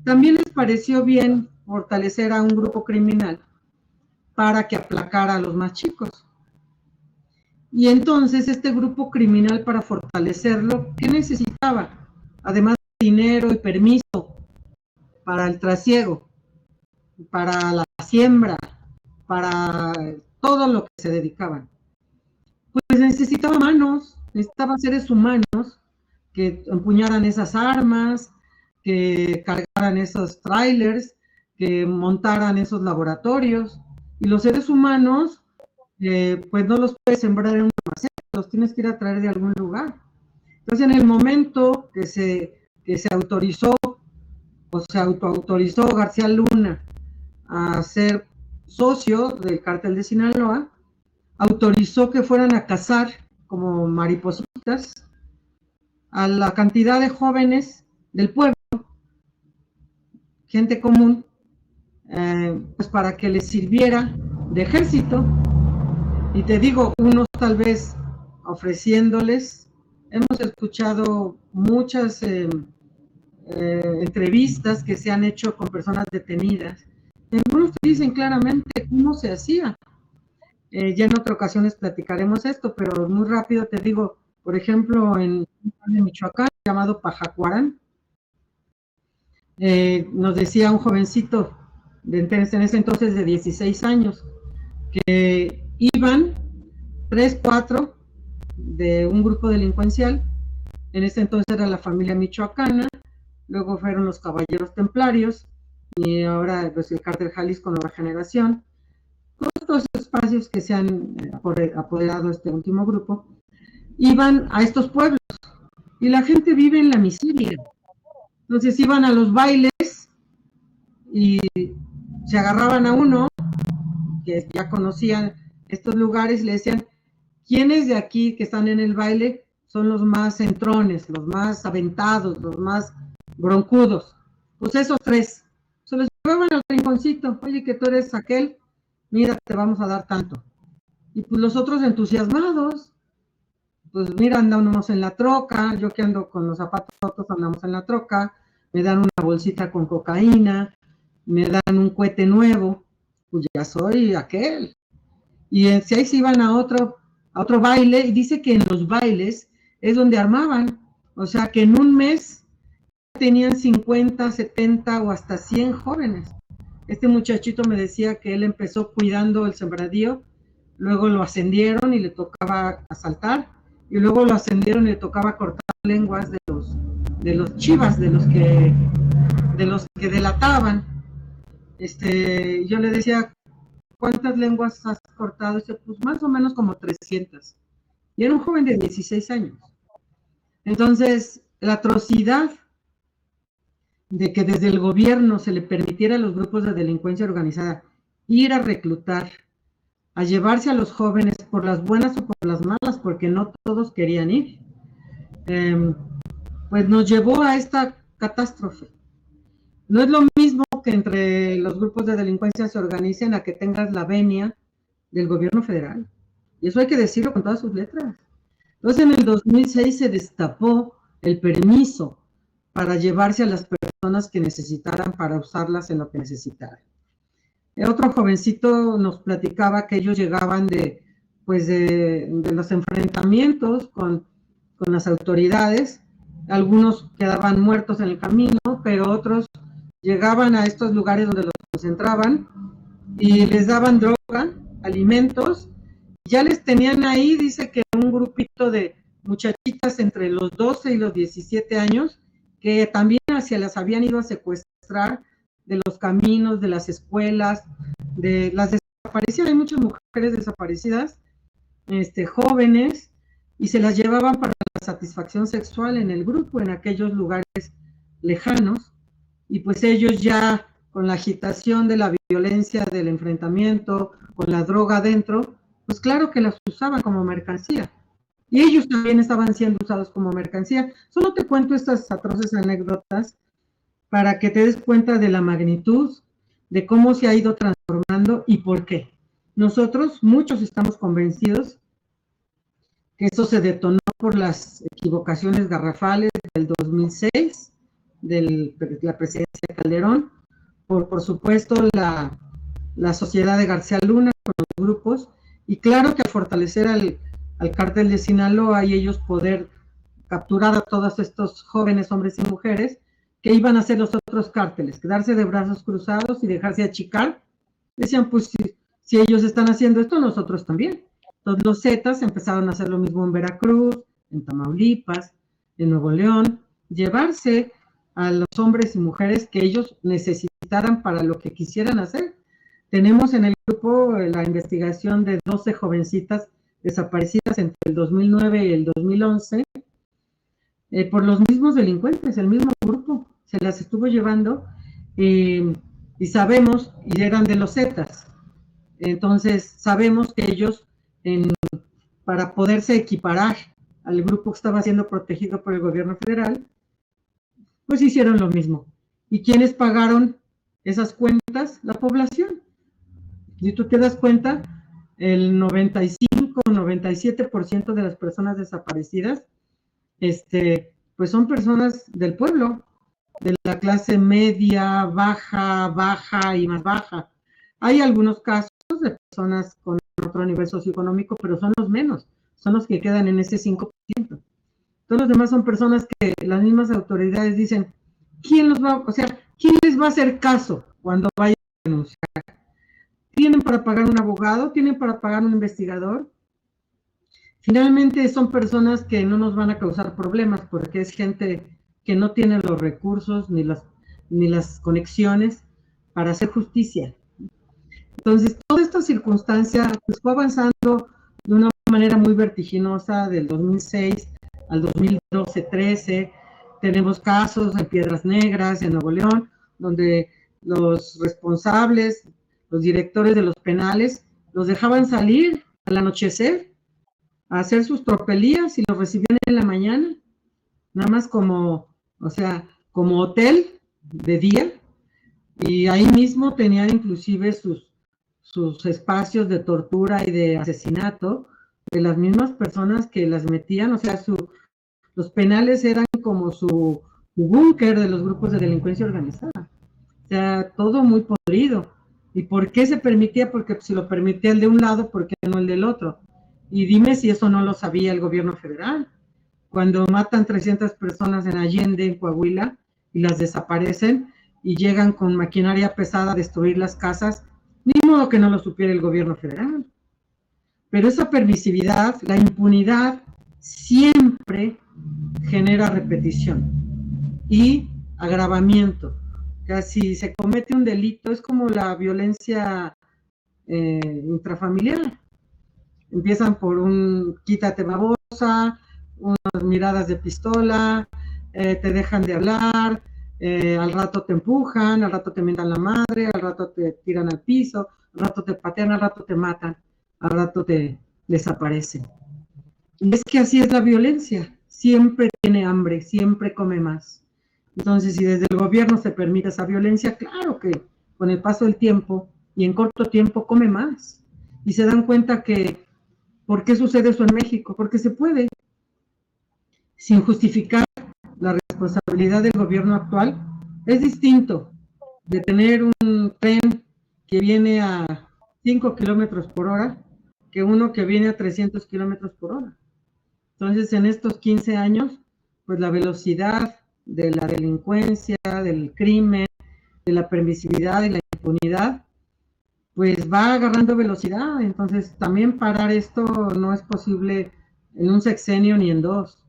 D: también les pareció bien fortalecer a un grupo criminal para que aplacara a los más chicos. Y entonces este grupo criminal, para fortalecerlo, ¿qué necesitaba? Además de dinero y permiso para el trasiego, para la siembra, para todo lo que se dedicaban. Pues necesitaba manos, necesitaba seres humanos que empuñaran esas armas, que cargaran esos trailers, que montaran esos laboratorios. Y los seres humanos, pues no los puedes sembrar en un almacén, los tienes que ir a traer de algún lugar. Entonces, en el momento que se autorizó, o se autoautorizó García Luna a ser socio del cártel de Sinaloa, autorizó que fueran a cazar como maripositas a la cantidad de jóvenes del pueblo, gente común, pues para que les sirviera de ejército. Y te digo, unos tal vez ofreciéndoles, hemos escuchado muchas entrevistas que se han hecho con personas detenidas, y algunos te dicen claramente cómo se hacía. Ya en otra ocasión les platicaremos esto, pero muy rápido te digo, por ejemplo, en Michoacán, llamado Pajacuarán, nos decía un jovencito en ese entonces de 16 años, que iban 3, 4 de un grupo delincuencial. En ese entonces era la familia michoacana, luego fueron los caballeros templarios, y ahora pues, el cártel Jalisco Nueva Generación. Todos estos espacios que se han apoderado este último grupo, iban a estos pueblos, y la gente vive en la miseria. Entonces iban a los bailes, y se agarraban a uno, que ya conocían estos lugares, y le decían, ¿quiénes de aquí que están en el baile son los más entrones, los más aventados, los más broncudos? Pues esos 3. Se los llevaban al rinconcito. Oye, que tú eres aquel, mira, te vamos a dar tanto. Y pues los otros entusiasmados, pues mira, andamos en la troca, yo que ando con los zapatos rotos, andamos en la troca, me dan una bolsita con cocaína, me dan un cohete nuevo, pues ya soy aquel. Y si ahí se iban a otro baile, y dice que en los bailes es donde armaban, o sea que en un mes tenían 50, 70 o hasta 100 jóvenes. Este muchachito me decía que él empezó cuidando el sembradío, luego lo ascendieron y le tocaba asaltar, y luego lo ascendieron y le tocaba cortar lenguas de los chivas, de los que delataban. Yo le decía, ¿cuántas lenguas has cortado? Dice, pues más o menos como 300. Y era un joven de 16 años. Entonces, la atrocidad de que desde el gobierno se le permitiera a los grupos de delincuencia organizada ir a reclutar, a llevarse a los jóvenes por las buenas o por las malas, porque no todos querían ir, pues nos llevó a esta catástrofe. No es lo mismo que entre los grupos de delincuencia se organicen a que tengas la venia del gobierno federal. Y eso hay que decirlo con todas sus letras. Entonces, en el 2006 se destapó el permiso para llevarse a las personas que necesitaran para usarlas en lo que necesitaran. Otro jovencito nos platicaba que ellos llegaban de los enfrentamientos con las autoridades. Algunos quedaban muertos en el camino, pero otros llegaban a estos lugares donde los concentraban y les daban droga, alimentos. Ya les tenían ahí, dice que un grupito de muchachitas entre los 12 y los 17 años, que también se las habían ido a secuestrar de los caminos, de las escuelas, de las desaparecidas. Hay muchas mujeres desaparecidas, jóvenes, y se las llevaban para la satisfacción sexual en el grupo, en aquellos lugares lejanos, y pues ellos ya con la agitación de la violencia, del enfrentamiento, con la droga adentro, pues claro que las usaban como mercancía. Y ellos también estaban siendo usados como mercancía. Solo te cuento estas atroces anécdotas para que te des cuenta de la magnitud, de cómo se ha ido transformando y por qué. Nosotros, muchos estamos convencidos que esto se detonó por las equivocaciones garrafales del 2006, de la presidencia de Calderón, por supuesto la sociedad de García Luna con los grupos, y claro que al fortalecer al cártel de Sinaloa y ellos poder capturar a todos estos jóvenes hombres y mujeres, que iban a hacer los otros cárteles, quedarse de brazos cruzados y dejarse achicar. Decían, pues si ellos están haciendo esto, nosotros también. Entonces los Zetas empezaron a hacer lo mismo en Veracruz, en Tamaulipas, en Nuevo León, llevarse a los hombres y mujeres que ellos necesitaran para lo que quisieran hacer. Tenemos en el grupo la investigación de 12 jovencitas desaparecidas entre el 2009 y el 2011, por los mismos delincuentes, el mismo grupo se las estuvo llevando, y sabemos, y eran de los Zetas, entonces sabemos que ellos, para poderse equiparar al grupo que estaba siendo protegido por el gobierno federal, pues hicieron lo mismo. ¿Y quiénes pagaron esas cuentas? La población. Si tú te das cuenta, el 95 o 97% de las personas desaparecidas, pues son personas del pueblo, de la clase media, baja y más baja. Hay algunos casos de personas con otro nivel socioeconómico, pero son los menos, son los que quedan en ese 5%. Todos los demás son personas que las mismas autoridades dicen, ¿quién les va a hacer caso cuando vayan a denunciar? ¿Tienen para pagar un abogado? ¿Tienen para pagar un investigador? Finalmente son personas que no nos van a causar problemas porque es gente que no tiene los recursos ni las conexiones para hacer justicia. Entonces, toda esta circunstancia pues, fue avanzando de una manera muy vertiginosa del 2006 al 2012-13. Tenemos casos en Piedras Negras, en Nuevo León, donde los responsables, los directores de los penales, los dejaban salir al anochecer a hacer sus tropelías y los recibían en la mañana, nada más como hotel de día, y ahí mismo tenían inclusive sus espacios de tortura y de asesinato de las mismas personas que las metían, los penales eran como su búnker de los grupos de delincuencia organizada, todo muy podrido. ¿Y por qué se permitía? Porque si lo permitía el de un lado, ¿por qué no el del otro? Y dime si eso no lo sabía el gobierno federal. Cuando matan 300 personas en Allende, en Coahuila, y las desaparecen, y llegan con maquinaria pesada a destruir las casas, ni modo que no lo supiera el gobierno federal. Pero esa permisividad, la impunidad, siempre genera repetición y agravamiento. Si se comete un delito, es como la violencia intrafamiliar. Empiezan por un quítate babosa, unas miradas de pistola, te dejan de hablar, al rato te empujan, al rato te mientan la madre, al rato te tiran al piso, al rato te patean, al rato te matan, al rato te desaparecen. Y es que así es la violencia, siempre tiene hambre, siempre come más. Entonces, si desde el gobierno se permite esa violencia, claro que con el paso del tiempo y en corto tiempo come más. Y se dan cuenta que, ¿por qué sucede eso en México? Porque se puede, sin justificar la responsabilidad del gobierno actual. Es distinto de tener un tren que viene a 5 kilómetros por hora que uno que viene a 300 kilómetros por hora. Entonces, en estos 15 años, pues la velocidad de la delincuencia, del crimen, de la permisividad y la impunidad, pues va agarrando velocidad. Entonces, también parar esto no es posible en un sexenio ni en dos.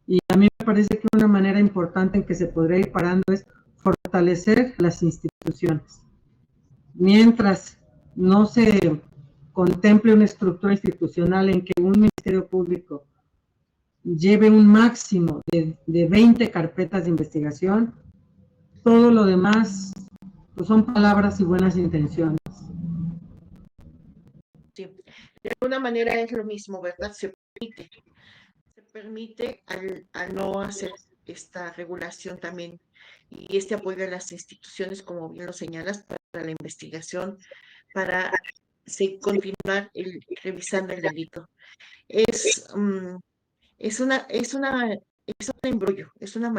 D: Y a mí me parece que una manera importante en que se podría ir parando es fortalecer las instituciones. Mientras no se contemple una estructura institucional en que un ministerio público lleve un máximo de 20 carpetas de investigación, todo lo demás pues son palabras y buenas intenciones.
C: Sí, de alguna manera es lo mismo, ¿verdad? Se permite al no hacer esta regulación también y este apoyo a las instituciones, como bien lo señalas, para la investigación, para continuar revisando el delito. Es un embrollo, es una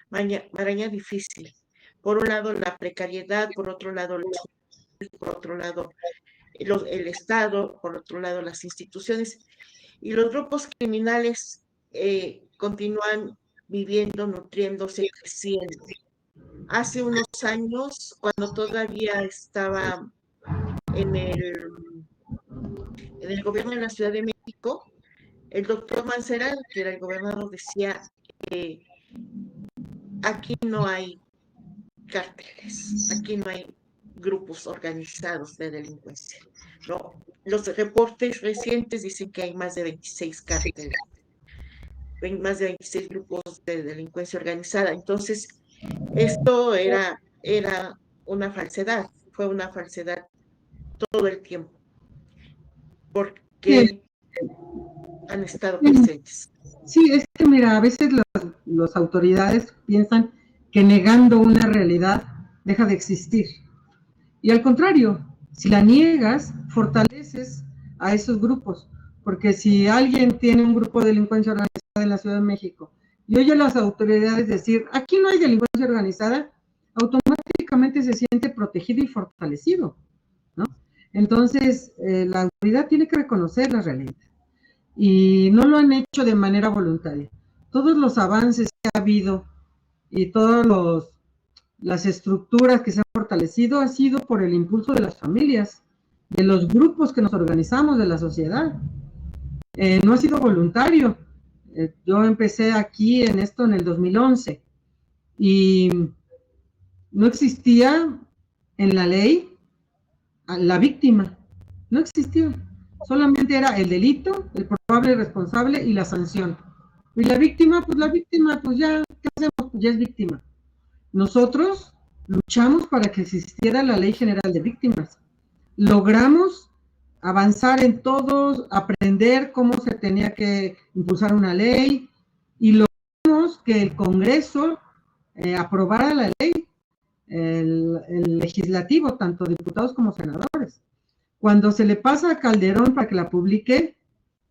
C: maraña difícil. Por un lado la precariedad, por otro lado el Estado, por otro lado las instituciones, y los grupos criminales continúan viviendo, nutriéndose, creciendo. Hace unos años, cuando todavía estaba en el gobierno de la Ciudad de México, el doctor Mancera, que era el gobernador, decía que aquí no hay cárteles, aquí no hay grupos organizados de delincuencia. No, los reportes recientes dicen que hay más de 26 cárteles, más de 26 grupos de delincuencia organizada. Entonces, esto era una falsedad, fue una falsedad todo el tiempo, porque han estado presentes.
D: Sí, es que mira, a veces las autoridades piensan que negando una realidad deja de existir. Y al contrario, si la niegas, fortaleces a esos grupos. Porque si alguien tiene un grupo de delincuencia organizada en la Ciudad de México y oye a las autoridades decir, aquí no hay delincuencia organizada, automáticamente se siente protegido y fortalecido, ¿no? Entonces, la autoridad tiene que reconocer la realidad y no lo han hecho de manera voluntaria. Todos los avances que ha habido y todas las estructuras que se han fortalecido ha sido por el impulso de las familias, de los grupos que nos organizamos, de la sociedad. No ha sido voluntario. Yo empecé aquí en esto en el 2011 y no existía en la ley la víctima, no existía. Solamente era el delito, el probable responsable y la sanción. Y la víctima, pues ya, ¿qué hacemos? Pues ya es víctima. Nosotros luchamos para que existiera la Ley General de Víctimas. Logramos avanzar en todos, aprender cómo se tenía que impulsar una ley y logramos que el Congreso aprobara la ley, el legislativo, tanto diputados como senadores. Cuando se le pasa a Calderón para que la publique,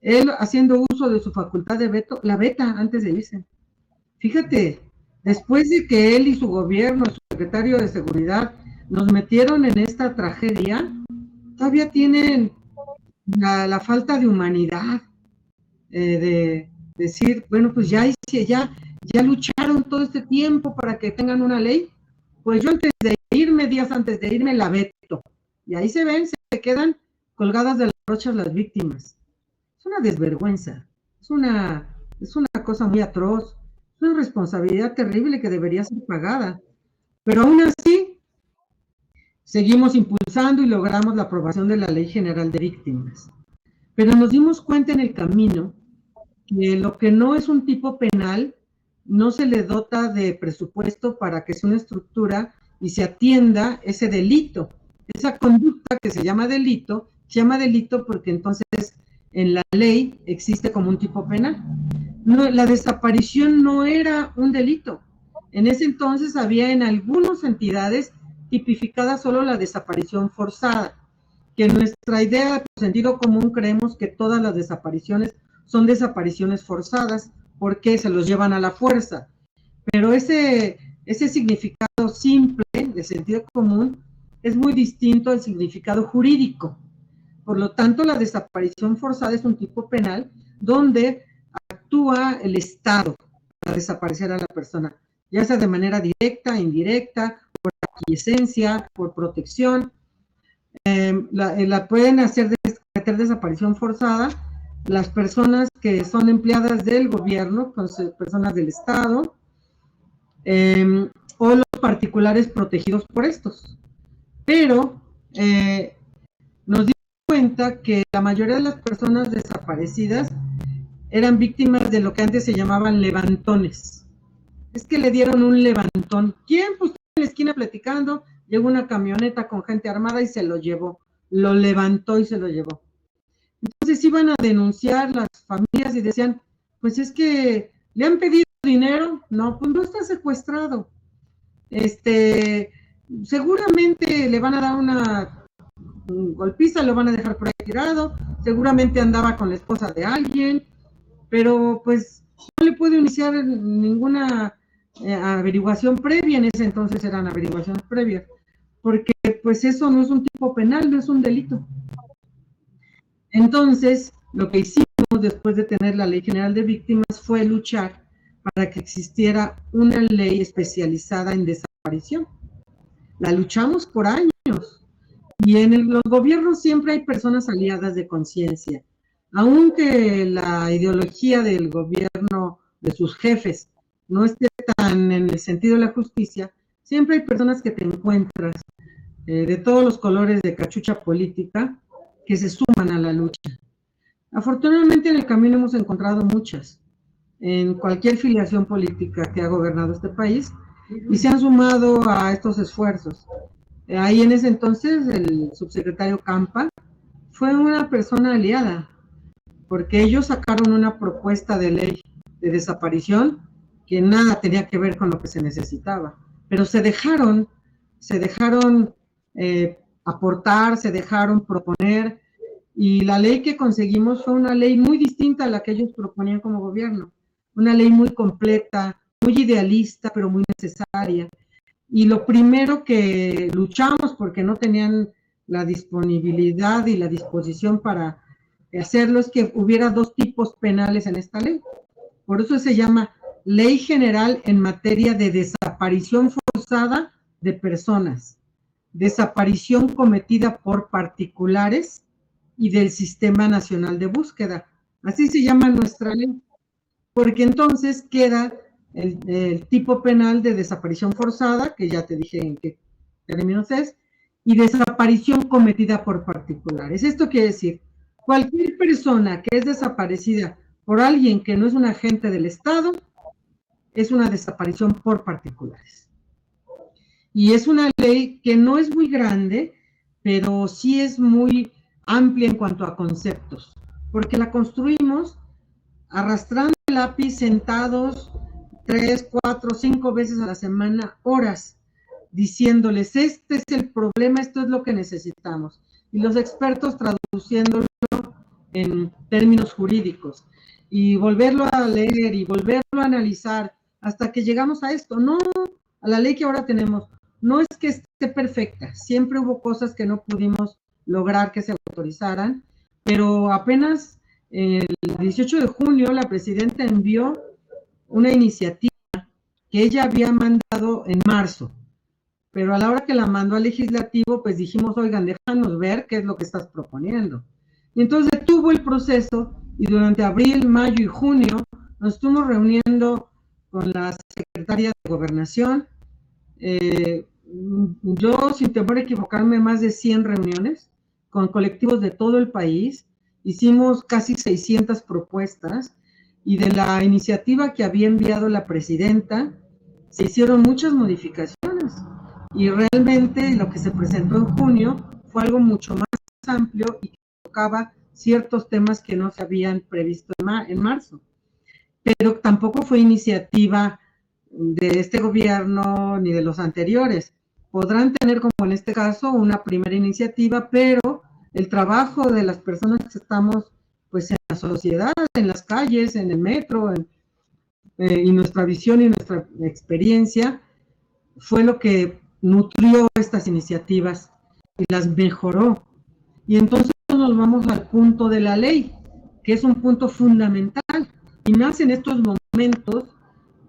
D: él haciendo uso de su facultad de veto, la veta antes de irse. Fíjate, después de que él y su gobierno, su secretario de Seguridad, nos metieron en esta tragedia, todavía tienen la falta de humanidad, de decir, bueno, pues ya lucharon todo este tiempo para que tengan una ley, pues yo antes de irme, días antes de irme, la veto. Y ahí se ven, se quedan colgadas de las brochas las víctimas. Es una desvergüenza, es una cosa muy atroz, es una responsabilidad terrible que debería ser pagada. Pero aún así, seguimos impulsando y logramos la aprobación de la Ley General de Víctimas. Pero nos dimos cuenta en el camino que lo que no es un tipo penal, no se le dota de presupuesto para que sea una estructura y se atienda ese delito. Esa conducta que se llama delito porque entonces en la ley existe como un tipo penal. No, la desaparición no era un delito. En ese entonces había en algunas entidades tipificada solo la desaparición forzada, que en nuestra idea de sentido común creemos que todas las desapariciones son desapariciones forzadas porque se los llevan a la fuerza. Pero ese significado simple de sentido común es muy distinto al significado jurídico. Por lo tanto, la desaparición forzada es un tipo penal donde actúa el Estado para desaparecer a la persona, ya sea de manera directa, indirecta, por aquiescencia, por protección. La pueden cometer desaparición forzada las personas que son empleadas del gobierno, personas del Estado, o los particulares protegidos por estos. Pero nos dimos cuenta que la mayoría de las personas desaparecidas eran víctimas de lo que antes se llamaban levantones. Es que le dieron un levantón. ¿Quién? Pues en la esquina platicando, llegó una camioneta con gente armada y se lo llevó. Lo levantó y se lo llevó. Entonces iban a denunciar las familias y decían, pues es que le han pedido dinero. No, pues no está secuestrado. Seguramente le van a dar una golpiza, lo van a dejar por ahí tirado, seguramente andaba con la esposa de alguien, pero pues no le puede iniciar ninguna averiguación previa. En ese entonces eran averiguaciones previas, porque pues eso no es un tipo penal, no es un delito. Entonces, lo que hicimos después de tener la Ley General de Víctimas fue luchar para que existiera una ley especializada en desaparición. La luchamos por años. Y en los gobiernos siempre hay personas aliadas de conciencia. Aunque la ideología del gobierno, de sus jefes, no esté tan en el sentido de la justicia, siempre hay personas que te encuentras de todos los colores de cachucha política que se suman a la lucha. Afortunadamente en el camino hemos encontrado muchas, en cualquier filiación política que ha gobernado este país, y se han sumado a estos esfuerzos. Ahí en ese entonces el subsecretario Campa fue una persona aliada, porque ellos sacaron una propuesta de ley de desaparición que nada tenía que ver con lo que se necesitaba, pero se dejaron aportar, se dejaron proponer, y la ley que conseguimos fue una ley muy distinta a la que ellos proponían como gobierno, una ley muy completa, muy idealista, pero muy necesaria. Y lo primero que luchamos, porque no tenían la disponibilidad y la disposición para hacerlo es que hubiera dos tipos penales en esta ley. Por eso se llama Ley General en materia de desaparición forzada de personas, desaparición cometida por particulares y del Sistema Nacional de Búsqueda. Así se llama nuestra ley, porque entonces queda el tipo penal de desaparición forzada, que ya te dije en qué términos es, y desaparición cometida por particulares. Esto quiere decir, cualquier persona que es desaparecida por alguien que no es un agente del Estado, es una desaparición por particulares. Y es una ley que no es muy grande, pero sí es muy amplia en cuanto a conceptos, porque la construimos arrastrando el lápiz, sentados 3, 4, 5 veces a la semana, horas, diciéndoles, este es el problema, esto es lo que necesitamos. Y los expertos traduciéndolo en términos jurídicos, y volverlo a leer y volverlo a analizar hasta que llegamos a esto. No, a la ley que ahora tenemos, no es que esté perfecta, siempre hubo cosas que no pudimos lograr que se autorizaran, pero apenas el 18 de junio la presidenta envió una iniciativa que ella había mandado en marzo, pero a la hora que la mandó al legislativo, pues dijimos, oigan, déjanos ver qué es lo que estás proponiendo. Y entonces detuvo el proceso, y durante abril, mayo y junio nos estuvimos reuniendo con la secretaria de Gobernación. Yo, sin temor a equivocarme, más de 100 reuniones con colectivos de todo el país. Hicimos casi 600 propuestas, y de la iniciativa que había enviado la presidenta, se hicieron muchas modificaciones. Y realmente lo que se presentó en junio fue algo mucho más amplio y que tocaba ciertos temas que no se habían previsto en marzo. Pero tampoco fue iniciativa de este gobierno ni de los anteriores. Podrán tener, como en este caso, una primera iniciativa, pero el trabajo de las personas que estamos pues en la sociedad, en las calles, en el metro, y nuestra visión y nuestra experiencia fue lo que nutrió estas iniciativas y las mejoró. Y entonces nos vamos al punto de la ley, que es un punto fundamental, y más en estos momentos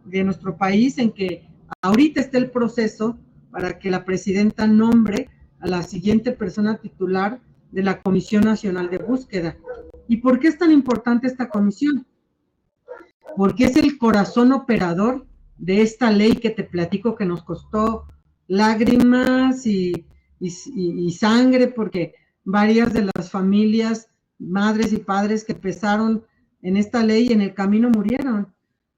D: de nuestro país en que ahorita está el proceso para que la presidenta nombre a la siguiente persona titular de la Comisión Nacional de Búsqueda. ¿Y por qué es tan importante esta comisión? Porque es el corazón operador de esta ley que te platico, que nos costó lágrimas y sangre, porque varias de las familias, madres y padres que empezaron en esta ley, en el camino murieron.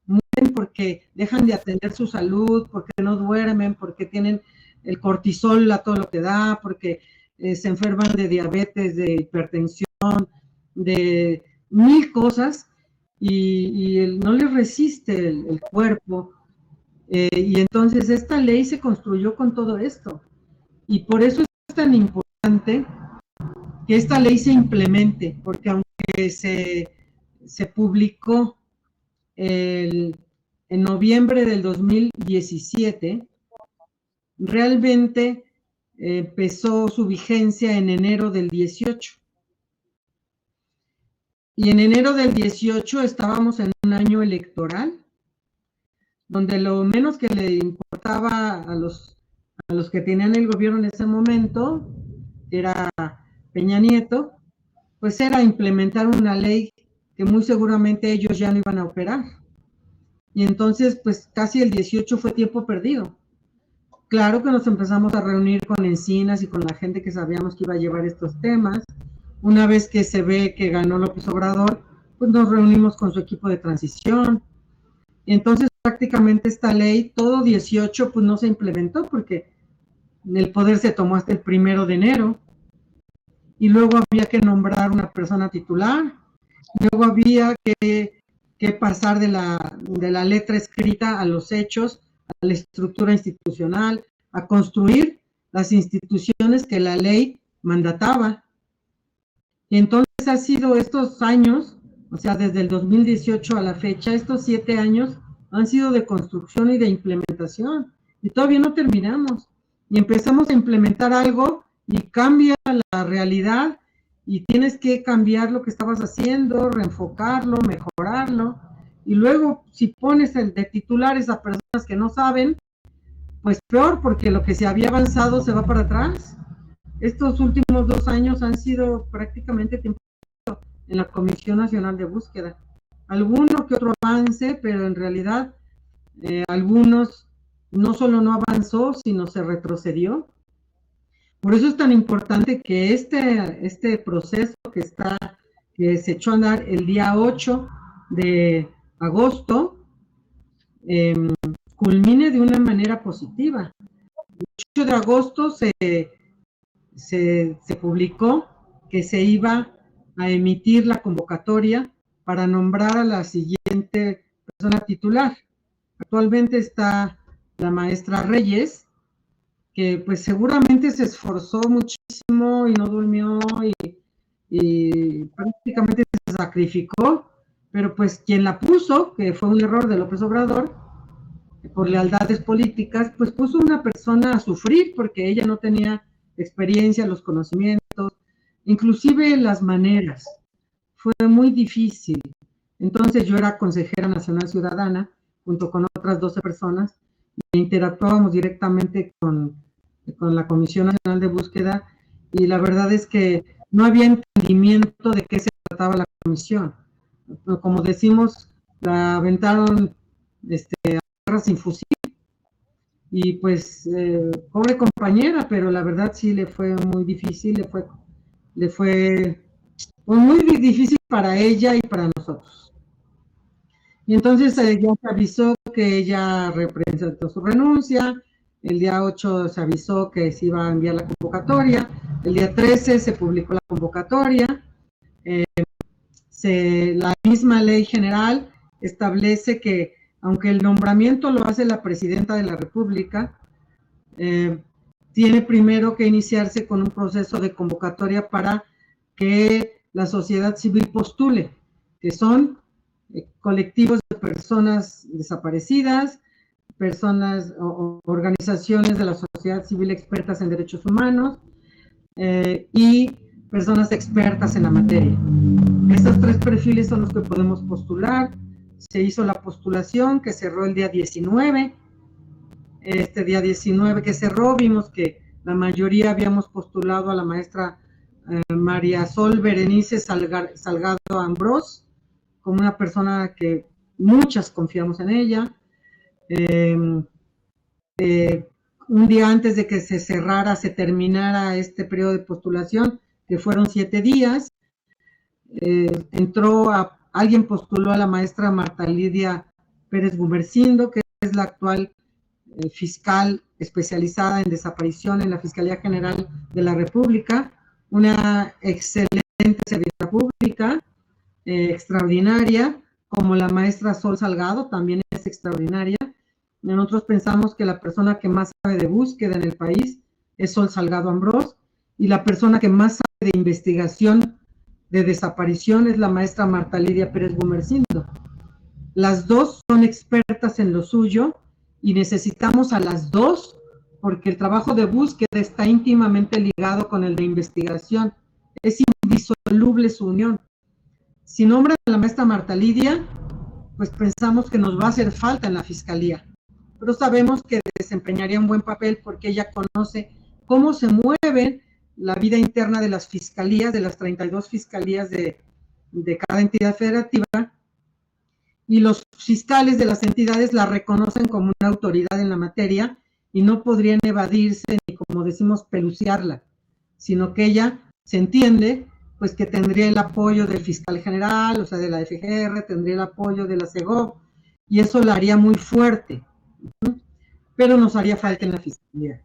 D: Mueren porque dejan de atender su salud, porque no duermen, porque tienen el cortisol a todo lo que da, porque se enferman de diabetes, de hipertensión, de 1000 cosas, y no les resiste el cuerpo. Y entonces esta ley se construyó con todo esto, y por eso es tan importante que esta ley se implemente, porque aunque se publicó en noviembre del 2017, realmente empezó su vigencia en enero del 18. Y en enero del 18 estábamos en un año electoral, donde lo menos que le importaba a los que tenían el gobierno en ese momento, era Peña Nieto, pues era implementar una ley que muy seguramente ellos ya no iban a operar. Y entonces, pues casi el 18 fue tiempo perdido. Claro que nos empezamos a reunir con Encinas y con la gente que sabíamos que iba a llevar estos temas. Una vez que se ve que ganó López Obrador, pues nos reunimos con su equipo de transición. Y entonces prácticamente esta ley, todo 18, pues no se implementó porque el poder se tomó hasta el 1 de enero. Y luego había que nombrar una persona titular. Luego había que pasar de la letra escrita a los hechos, a la estructura institucional, a construir las instituciones que la ley mandataba. Y entonces ha sido estos años, o sea, desde el 2018 a la fecha, estos 7 años han sido de construcción y de implementación, y todavía no terminamos. Y empezamos a implementar algo y cambia la realidad y tienes que cambiar lo que estabas haciendo, reenfocarlo, mejorarlo. Y luego, si pones de titulares a personas que no saben, pues peor, porque lo que se había avanzado se va para atrás. Estos últimos 2 años han sido prácticamente tiempo en la Comisión Nacional de Búsqueda. Alguno que otro avance, pero en realidad algunos no solo no avanzó, sino se retrocedió. Por eso es tan importante que este proceso que se echó a andar el día 8 de agosto, culmine de una manera positiva. El 8 de agosto se publicó que se iba a emitir la convocatoria para nombrar a la siguiente persona titular. Actualmente está la maestra Reyes, que pues seguramente se esforzó muchísimo y no durmió y prácticamente se sacrificó, pero pues quien la puso, que fue un error de López Obrador, por lealtades políticas, pues puso una persona a sufrir porque ella no tenía experiencia, los conocimientos, inclusive las maneras. Fue muy difícil. Entonces yo era consejera nacional ciudadana, junto con otras 12 personas, e interactuábamos directamente con la Comisión Nacional de Búsqueda, y la verdad es que no había entendimiento de qué se trataba la comisión. Como decimos, la aventaron sin fusil, y pues pobre compañera, pero la verdad sí le fue muy difícil, le fue muy difícil para ella y para nosotros. Y entonces ya se avisó que ella presentó su renuncia, el día 8 se avisó que se iba a enviar la convocatoria, el día 13 se publicó la convocatoria, la misma ley general establece que aunque el nombramiento lo hace la presidenta de la República, tiene primero que iniciarse con un proceso de convocatoria para que la sociedad civil postule, que son colectivos de personas desaparecidas, personas o organizaciones de la sociedad civil expertas en derechos humanos y personas expertas en la materia. Estos 3 perfiles son los que podemos postular. Se hizo la postulación que cerró el día 19. Este día 19 que cerró, vimos que la mayoría habíamos postulado a la maestra María Sol Berenice Salgado Ambrós, como una persona que muchas confiamos en ella. Un día antes de que se terminara este periodo de postulación, que fueron 7 días, alguien postuló a la maestra Marta Lidia Pérez Gumersindo, que es la actual fiscal especializada en desaparición en la Fiscalía General de la República, una excelente servidora pública, extraordinaria, como la maestra Sol Salgado, también es extraordinaria. Nosotros pensamos que la persona que más sabe de búsqueda en el país es Sol Salgado Ambrós, y la persona que más sabe de investigación de desaparición es la maestra Marta Lidia Pérez Gumersindo. Las dos son expertas en lo suyo y necesitamos a las dos porque el trabajo de búsqueda está íntimamente ligado con el de investigación. Es indisoluble su unión. Si nombran a la maestra Marta Lidia, pues pensamos que nos va a hacer falta en la fiscalía, pero sabemos que desempeñaría un buen papel porque ella conoce cómo se mueve la vida interna de las fiscalías, de las 32 fiscalías de cada entidad federativa, y los fiscales de las entidades la reconocen como una autoridad en la materia y no podrían evadirse ni, como decimos, peluciarla, sino que ella se entiende pues que tendría el apoyo del fiscal general, o sea, de la FGR, tendría el apoyo de la CEGOV, y eso la haría muy fuerte, pero nos haría falta en la fiscalía.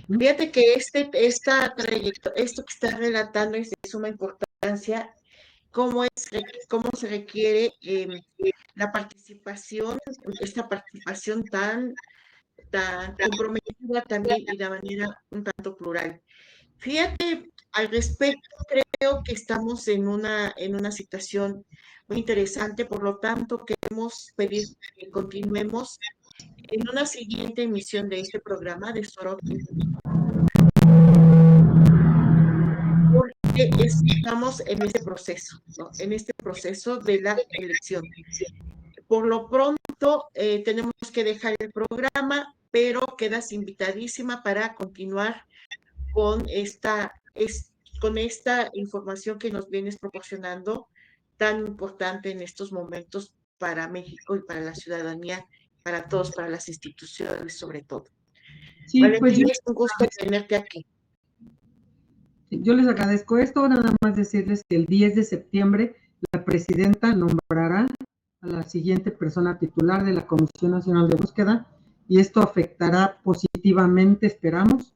C: Fíjate que esto que está relatando es de suma importancia, cómo se requiere la participación, esta participación tan comprometida también y de manera un tanto plural. Fíjate, al respecto, creo que estamos en una situación muy interesante, por lo tanto queremos pedir que continuemos en una siguiente emisión de este programa de Sorope. estamos en este proceso, ¿no? En este proceso de la elección. Por lo pronto, tenemos que dejar el programa, pero quedas invitadísima para continuar con con esta información que nos vienes proporcionando, tan importante en estos momentos para México y para la ciudadanía, para todos, para las instituciones sobre todo.
D: Sí, pues
C: Valentina, es un gusto tenerte aquí.
D: yo les agradezco esto. Nada más decirles que el 10 de septiembre la presidenta nombrará a la siguiente persona titular de la Comisión Nacional de Búsqueda y esto afectará positivamente, esperamos,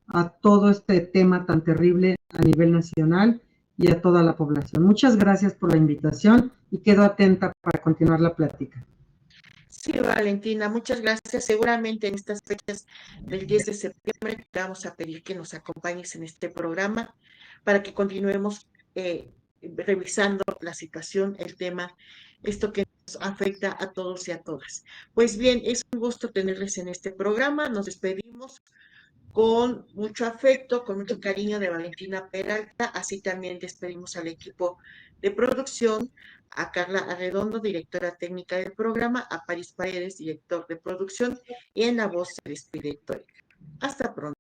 D: a todo este tema tan terrible a nivel nacional y a toda la población. Muchas gracias por la invitación y quedo atenta para continuar la plática.
C: Sí, Valentina, muchas gracias. Seguramente en estas fechas del 10 de septiembre te vamos a pedir que nos acompañes en este programa para que continuemos revisando la situación, el tema, esto que nos afecta a todos y a todas. Pues bien, es un gusto tenerles en este programa. Nos despedimos con mucho afecto, con mucho cariño de Valentina Peralta. Así también despedimos al equipo de producción, a Carla Arredondo, directora técnica del programa, a París Paredes, director de producción, y en la voz se despide Héctor. Hasta pronto.